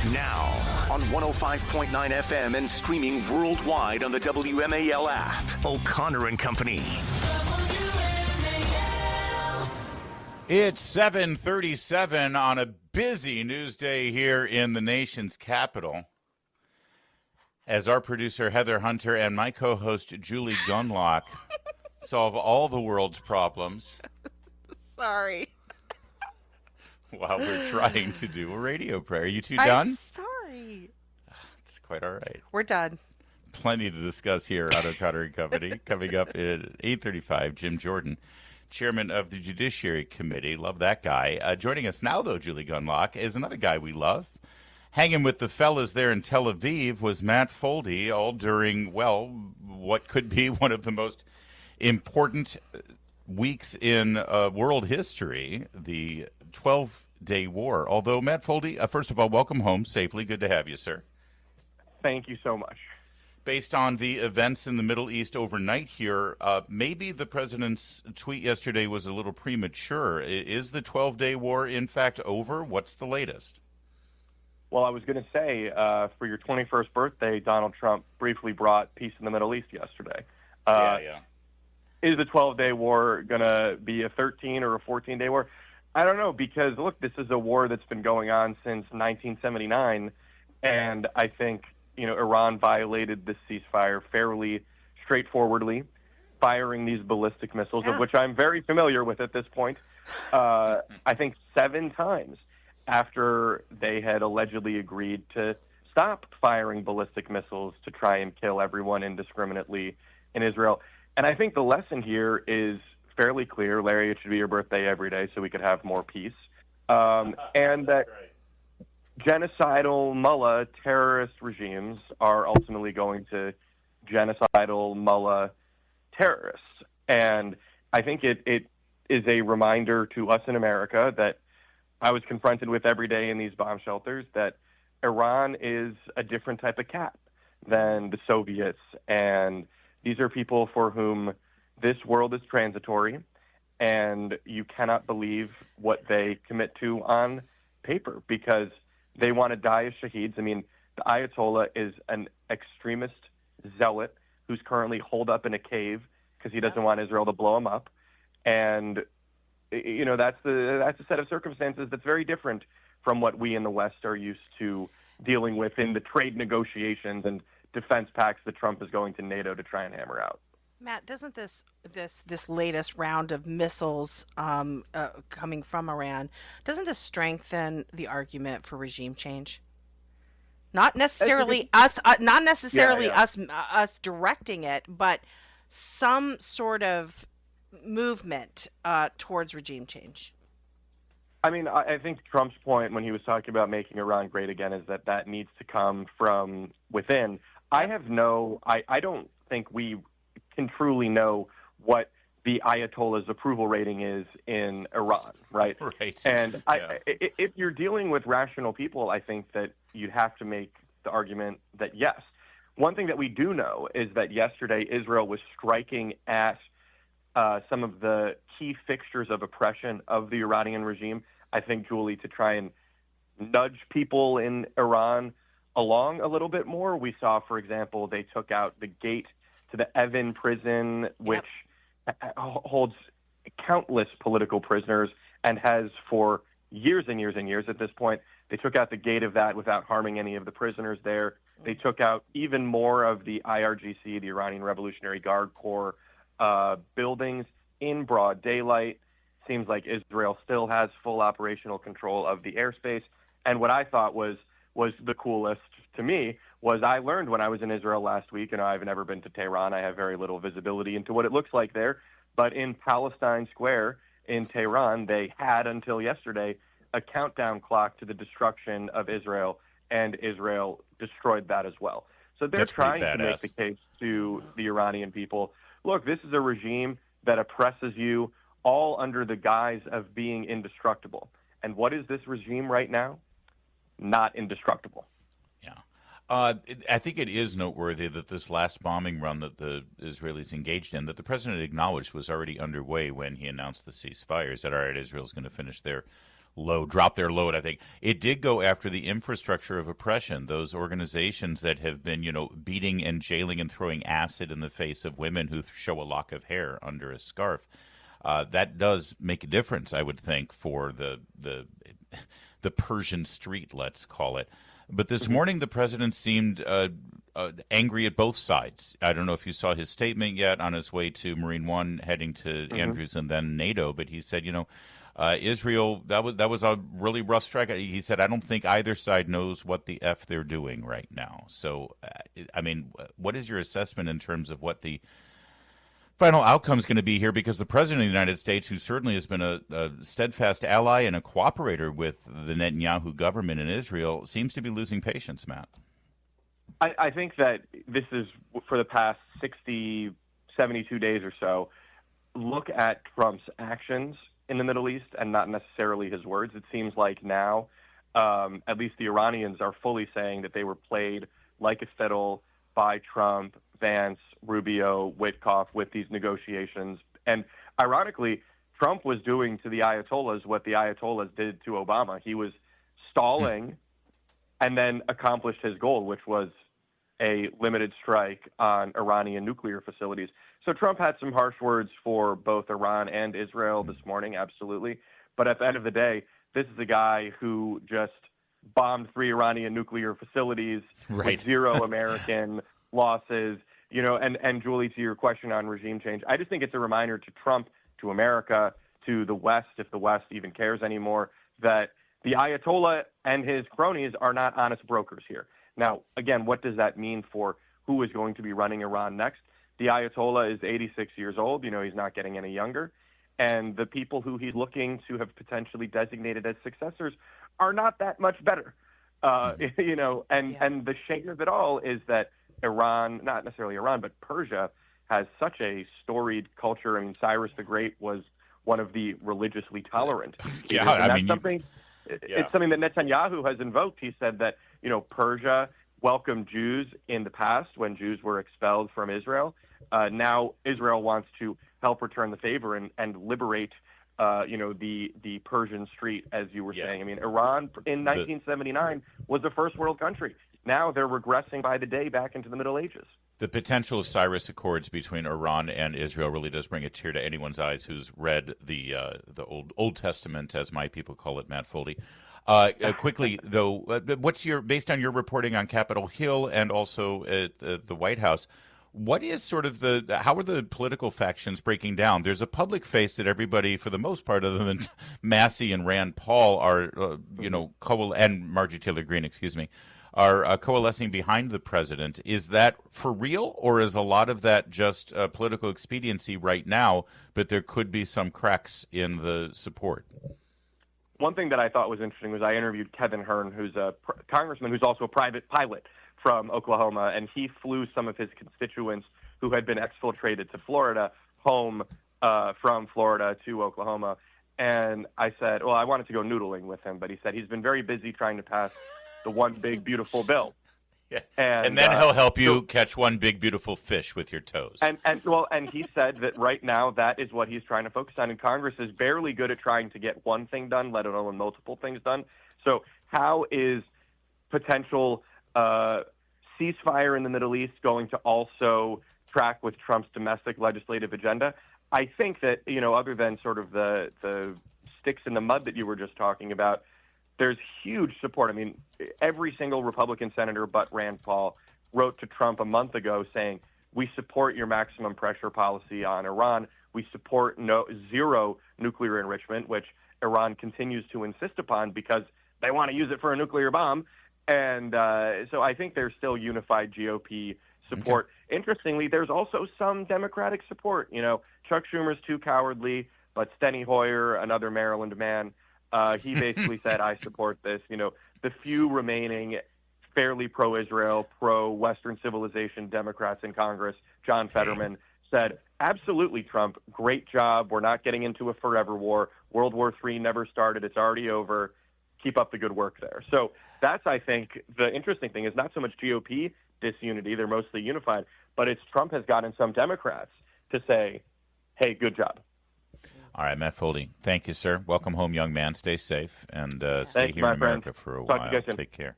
Now, on 105.9 FM and streaming worldwide on the WMAL app. O'Connor and Company. It's 7:37 on a busy news day here in the nation's capital. As our producer Heather Hunter and my co-host Julie Gunlock solve all the world's problems. Sorry. While we're trying to do a radio prayer. Are you two done? I'm sorry. It's quite all right. We're done. Plenty to discuss here on O'Connor and Company. Coming up at 8:35, Jim Jordan, chairman of the Judiciary Committee. Love that guy. Joining us now, though, Julie Gunlock, is another guy we love. Hanging with the fellas there in Tel Aviv was Matt Foldi, all during, well, what could be one of the most important weeks in world history, the 12-day war. Although, Matt Foldi, first of all, welcome home safely. Good to have you, sir. Thank you so much. Based on the events in the Middle East overnight here, maybe the president's tweet yesterday was a little premature. Is the 12-day war, in fact, over? What's the latest? Well, I was going to say, for your 21st birthday, Donald Trump briefly brought peace in the Middle East yesterday. Yeah. Is the 12-day war going to be a 13 or a 14-day war? I don't know, because, look, this is a war that's been going on since 1979, and I think, Iran violated this ceasefire fairly straightforwardly, firing these ballistic missiles, of which I'm very familiar with at this point, I think 7 times after they had allegedly agreed to stop firing ballistic missiles to try and kill everyone indiscriminately in Israel. And I think the lesson here is fairly clear. Larry, it should be your birthday every day so we could have more peace. And that genocidal mullah terrorist regimes are ultimately going to genocidal mullah terrorists. And I think it is a reminder to us in America that I was confronted with every day in these bomb shelters, that Iran is a different type of cat than the Soviets. And these are people for whom this world is transitory, and you cannot believe what they commit to on paper, because they want to die as shaheeds. I mean, the Ayatollah is an extremist zealot who's currently holed up in a cave because he doesn't want Israel to blow him up. And that's a set of circumstances that's very different from what we in the West are used to dealing with in the trade negotiations and defense pacts that Trump is going to NATO to try and hammer out. Matt, doesn't this latest round of missiles coming from Iran, doesn't this strengthen the argument for regime change? Not necessarily us directing it, but some sort of movement towards regime change. I mean, I think Trump's point when he was talking about making Iran great again is that needs to come from within. I don't think we can truly know what the Ayatollah's approval rating is in Iran, right? Right. And if you're dealing with rational people, I think that you'd have to make the argument that yes. One thing that we do know is that yesterday Israel was striking at some of the key fixtures of oppression of the Iranian regime, I think, Julie, to try and nudge people in Iran along a little bit more. We saw, for example, they took out the gate to the Evin prison, which holds countless political prisoners and has for years and years and years at this point. They took out the gate of that without harming any of the prisoners there. They took out even more of the IRGC, the Iranian Revolutionary Guard Corps, buildings in broad daylight. Seems like Israel still has full operational control of the airspace. And what I thought was the coolest to me was I learned when I was in Israel last week, and I've never been to Tehran. I have very little visibility into what it looks like there. But in Palestine Square in Tehran, they had until yesterday a countdown clock to the destruction of Israel, and Israel destroyed that as well. So they're trying to make the case to the Iranian people, look, this is a regime that oppresses you all under the guise of being indestructible. And what is this regime right now? Not indestructible. Yeah. I think it is noteworthy that this last bombing run that the Israelis engaged in, that the president acknowledged was already underway when he announced the ceasefire. He said, all right, Israel's going to finish their drop their load. I think it did go after the infrastructure of oppression, those organizations that have been, beating and jailing and throwing acid in the face of women who show a lock of hair under a scarf. That does make a difference, I would think, for the Persian street, let's call it. But this morning, the president seemed angry at both sides. I don't know if you saw his statement yet on his way to Marine One, heading to Andrews and then NATO. But he said, Israel, that was a really rough strike. He said, I don't think either side knows what the F they're doing right now. So, what is your assessment in terms of what the final outcome is going to be here? Because the president of the United States, who certainly has been a steadfast ally and a cooperator with the Netanyahu government in Israel, seems to be losing patience, Matt. I think that this is, for the past 60, 72 days or so, look at Trump's actions in the Middle East and not necessarily his words. It seems like now, at least the Iranians are fully saying that they were played like a fiddle by Trump, Vance, Rubio, Witkoff with these negotiations. And ironically, Trump was doing to the Ayatollahs what the Ayatollahs did to Obama. He was stalling and then accomplished his goal, which was a limited strike on Iranian nuclear facilities. So Trump had some harsh words for both Iran and Israel this morning, absolutely. But at the end of the day, this is a guy who just bombed 3 Iranian nuclear facilities with 0 American losses. And Julie, to your question on regime change, I just think it's a reminder to Trump, to America, to the West, if the West even cares anymore, that the Ayatollah and his cronies are not honest brokers here. Now, again, what does that mean for who is going to be running Iran next? The Ayatollah is 86 years old. He's not getting any younger. And the people who he's looking to have potentially designated as successors are not that much better. And the shame of it all is that Iran, not necessarily Iran, but Persia, has such a storied culture. I mean, Cyrus the Great was one of the religiously tolerant. It's something that Netanyahu has invoked. He said that, Persia welcomed Jews in the past when Jews were expelled from Israel. Now Israel wants to help return the favor and liberate, the Persian street, as you were saying. I mean, Iran in 1979 was a first world country. Now they're regressing by the day back into the Middle Ages. The potential of Cyrus Accords between Iran and Israel really does bring a tear to anyone's eyes who's read the Old Testament, as my people call it, Matt Foldi. Quickly, though, based on your reporting on Capitol Hill and also at the White House, what is sort of how are the political factions breaking down? There's a public face that everybody, for the most part, other than Massey and Rand Paul, are, and Marjorie Taylor Greene, are coalescing behind the president. Is that for real, or is a lot of that just political expediency right now, but there could be some cracks in the support? One thing that I thought was interesting was I interviewed Kevin Hearn, who's a congressman who's also a private pilot from Oklahoma, and he flew some of his constituents who had been exfiltrated to Florida home from Florida to Oklahoma. And I said, well, I wanted to go noodling with him, but he said he's been very busy trying to pass the one big, beautiful bill. Yeah. And then he'll help you catch one big, beautiful fish with your toes. And he said that right now that is what he's trying to focus on. And Congress is barely good at trying to get one thing done, let alone multiple things done. So how is potential ceasefire in the Middle East going to also track with Trump's domestic legislative agenda? I think that, other than sort of the sticks in the mud that you were just talking about, there's huge support. I mean, every single Republican senator but Rand Paul wrote to Trump a month ago saying, we support your maximum pressure policy on Iran. We support zero nuclear enrichment, which Iran continues to insist upon because they want to use it for a nuclear bomb. And so I think there's still unified GOP support. Okay. Interestingly, there's also some Democratic support. Chuck Schumer's too cowardly, but Steny Hoyer, another Maryland man, he basically said, I support this. The few remaining fairly pro-Israel, pro-Western civilization Democrats in Congress, John Fetterman, said, absolutely, Trump, great job. We're not getting into a forever war. World War III never started. It's already over. Keep up the good work there. So that's, I think, the interesting thing is not so much GOP disunity. They're mostly unified. But it's Trump has gotten some Democrats to say, hey, good job. All right, Matt Foldi. Thank you, sir. Welcome home, young man. Stay safe and stay Thanks, here my in America friend. for a Talk to you while. guys soon. Take care.